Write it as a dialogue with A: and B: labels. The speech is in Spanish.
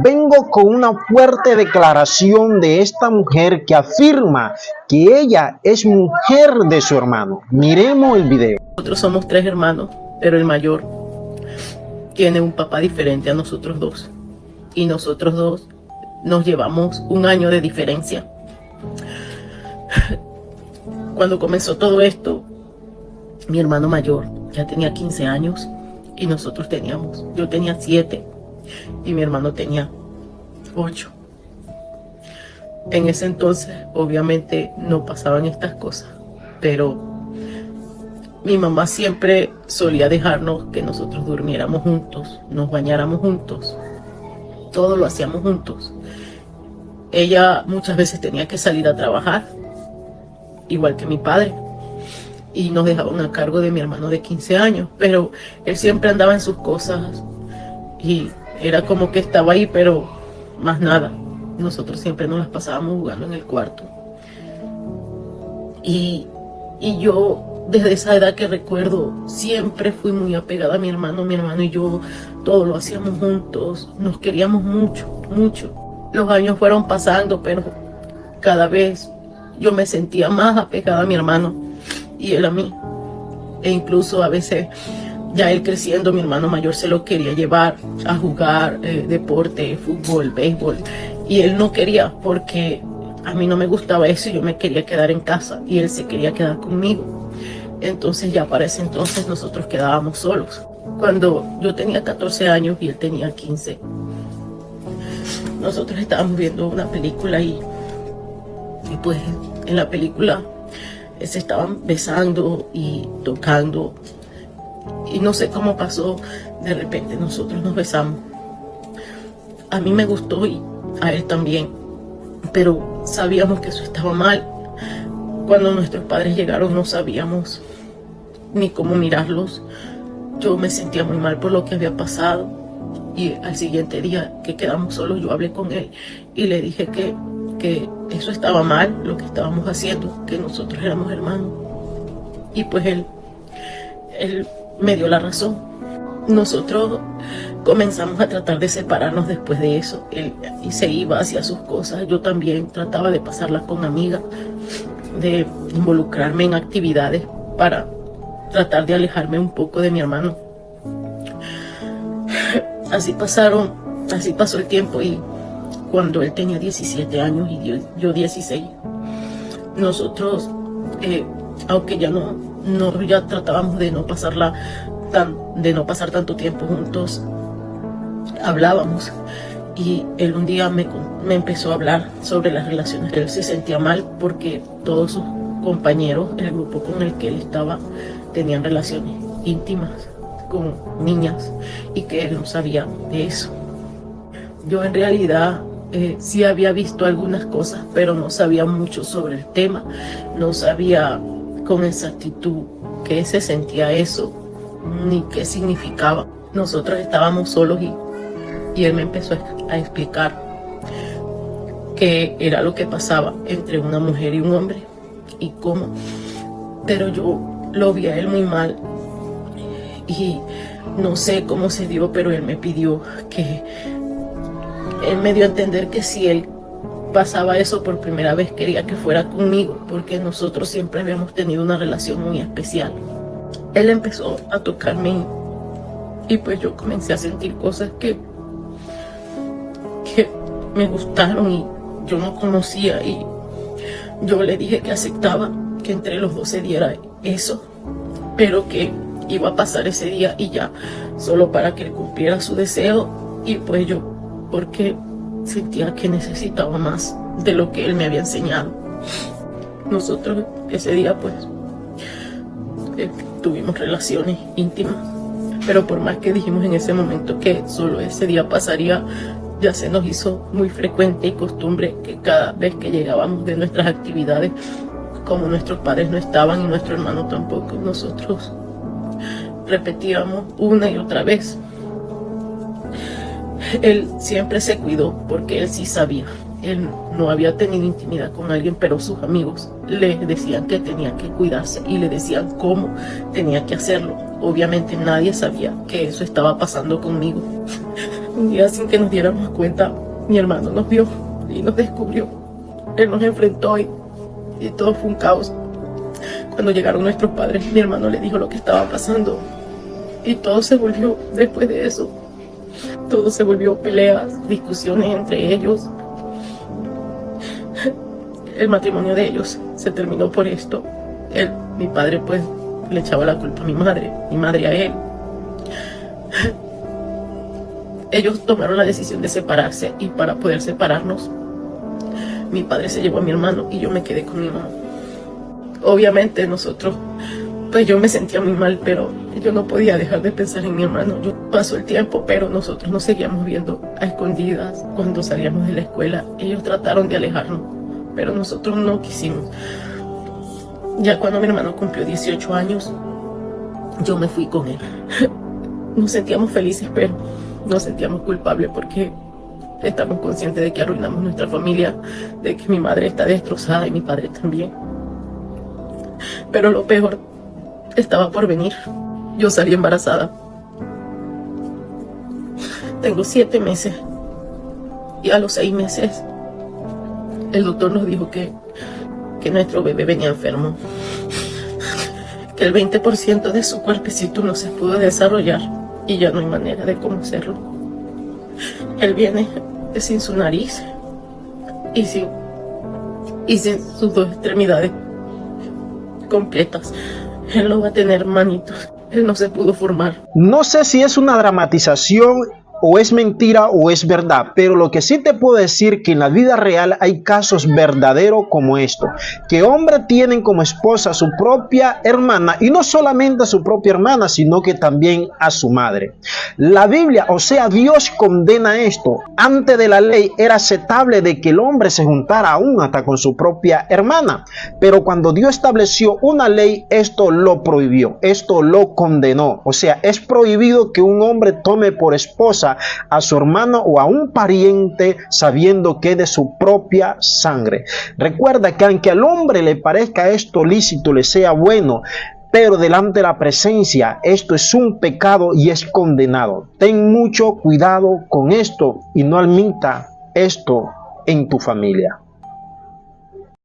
A: Vengo con una fuerte declaración de esta mujer que afirma que ella es mujer de su hermano. Miremos el video.
B: Nosotros somos 3 hermanos, pero el mayor tiene un papá diferente a nosotros 2. Y nosotros 2 nos llevamos 1 año de diferencia. Cuando comenzó todo esto, mi hermano mayor ya tenía 15 años y yo tenía 7 y mi hermano tenía 8. En ese entonces obviamente no pasaban estas cosas, pero mi mamá siempre solía dejarnos que nosotros durmiéramos juntos, nos bañáramos juntos, todo lo hacíamos juntos. Ella muchas veces tenía que salir a trabajar, igual que mi padre, y nos dejaban a cargo de mi hermano de 15 años, pero él siempre andaba en sus cosas y era como que estaba ahí, pero más nada. Nosotros siempre nos las pasábamos jugando en el cuarto. Y yo, desde esa edad que recuerdo, siempre fui muy apegada a mi hermano y yo, todo lo hacíamos juntos, nos queríamos mucho, mucho. Los años fueron pasando, pero cada vez yo me sentía más apegada a mi hermano y él a mí. E incluso a veces, ya él creciendo, mi hermano mayor se lo quería llevar a jugar deporte, fútbol, béisbol. Y él no quería porque a mí no me gustaba eso y yo me quería quedar en casa y él se quería quedar conmigo. Entonces ya para ese entonces nosotros quedábamos solos. Cuando yo tenía 14 años y él tenía 15, nosotros estábamos viendo una película y pues en la película se estaban besando y tocando. Y no sé cómo pasó, de repente nosotros nos besamos. A mí me gustó y a él también, pero sabíamos que eso estaba mal. Cuando nuestros padres llegaron no sabíamos ni cómo mirarlos. Yo me sentía muy mal por lo que había pasado y al siguiente día que quedamos solos yo hablé con él y le dije que eso estaba mal, lo que estábamos haciendo, que nosotros éramos hermanos. Y pues él me dio la razón. Nosotros comenzamos a tratar de separarnos después de eso. Él se iba hacia sus cosas, yo también trataba de pasarlas con amigas, de involucrarme en actividades para tratar de alejarme un poco de mi hermano. Así pasó el tiempo y cuando él tenía 17 años y yo 16, nosotros, aunque ya tratábamos de no pasar tanto tiempo juntos, hablábamos. Y él un día me empezó a hablar sobre las relaciones. Él se sentía mal porque todos sus compañeros, el grupo con el que él estaba, tenían relaciones íntimas con niñas y que él no sabía de eso. Yo en realidad sí había visto algunas cosas, pero no sabía mucho sobre el tema. No sabía con exactitud qué se sentía eso, ni qué significaba. Nosotros estábamos solos y él me empezó a explicar qué era lo que pasaba entre una mujer y un hombre y cómo. Pero yo lo vi a él muy mal y no sé cómo se dio, pero él me pidió él me dio a entender que si él pasaba eso por primera vez quería que fuera conmigo, porque nosotros siempre habíamos tenido una relación muy especial. Él empezó a tocarme y pues yo comencé a sentir cosas que me gustaron y yo no conocía, y yo le dije que aceptaba que entre los dos se diera eso, pero que iba a pasar ese día y ya, solo para que él cumpliera su deseo. Y pues yo, porque sentía que necesitaba más de lo que él me había enseñado. Nosotros ese día pues tuvimos relaciones íntimas, pero por más que dijimos en ese momento que solo ese día pasaría, ya se nos hizo muy frecuente y costumbre que cada vez que llegábamos de nuestras actividades, como nuestros padres no estaban y nuestro hermano tampoco, nosotros repetíamos una y otra vez. Él siempre se cuidó porque él sí sabía. Él no había tenido intimidad con alguien, pero sus amigos le decían que tenía que cuidarse y le decían cómo tenía que hacerlo. Obviamente nadie sabía que eso estaba pasando conmigo. Un día sin que nos diéramos cuenta, mi hermano nos vio y nos descubrió. Él nos enfrentó y todo fue un caos. Cuando llegaron nuestros padres, mi hermano le dijo lo que estaba pasando y todo se volvió, después de eso, todo se volvió peleas, discusiones entre ellos. El matrimonio de ellos se terminó por esto. Mi padre pues le echaba la culpa a mi madre a él. Ellos tomaron la decisión de separarse y para poder separarnos, mi padre se llevó a mi hermano y yo me quedé con mi mamá. Obviamente nosotros, pues yo me sentía muy mal, pero yo no podía dejar de pensar en mi hermano. Pasó el tiempo, pero nosotros nos seguíamos viendo a escondidas cuando salíamos de la escuela. Ellos trataron de alejarnos, pero nosotros no quisimos. Ya cuando mi hermano cumplió 18 años, yo me fui con él. Nos sentíamos felices, pero nos sentíamos culpables porque estamos conscientes de que arruinamos nuestra familia, de que mi madre está destrozada y mi padre también. Pero lo peor estaba por venir. Yo salí embarazada. Tengo 7 meses y a los 6 meses el doctor nos dijo que nuestro bebé venía enfermo, que el 20% de su cuerpecito no se pudo desarrollar y ya no hay manera de cómo hacerlo. Él viene sin su nariz y sin sus 2 extremidades completas. Él no va a tener manitos. Él no se pudo formar.
A: No sé si es una dramatización o es mentira o es verdad, pero lo que sí te puedo decir que en la vida real hay casos verdaderos como esto, que hombres tienen como esposa a su propia hermana y no solamente a su propia hermana, sino que también a su madre. La Biblia, o sea, Dios condena esto. Antes de la ley era aceptable de que el hombre se juntara aún hasta con su propia hermana, pero cuando Dios estableció una ley, esto lo prohibió, esto lo condenó. O sea, es prohibido que un hombre tome por esposa a su hermano o a un pariente sabiendo que es de su propia sangre. Recuerda que aunque al hombre le parezca esto lícito, le sea bueno, pero delante de la presencia esto es un pecado y es condenado. Ten mucho cuidado con esto y no admita esto en tu familia.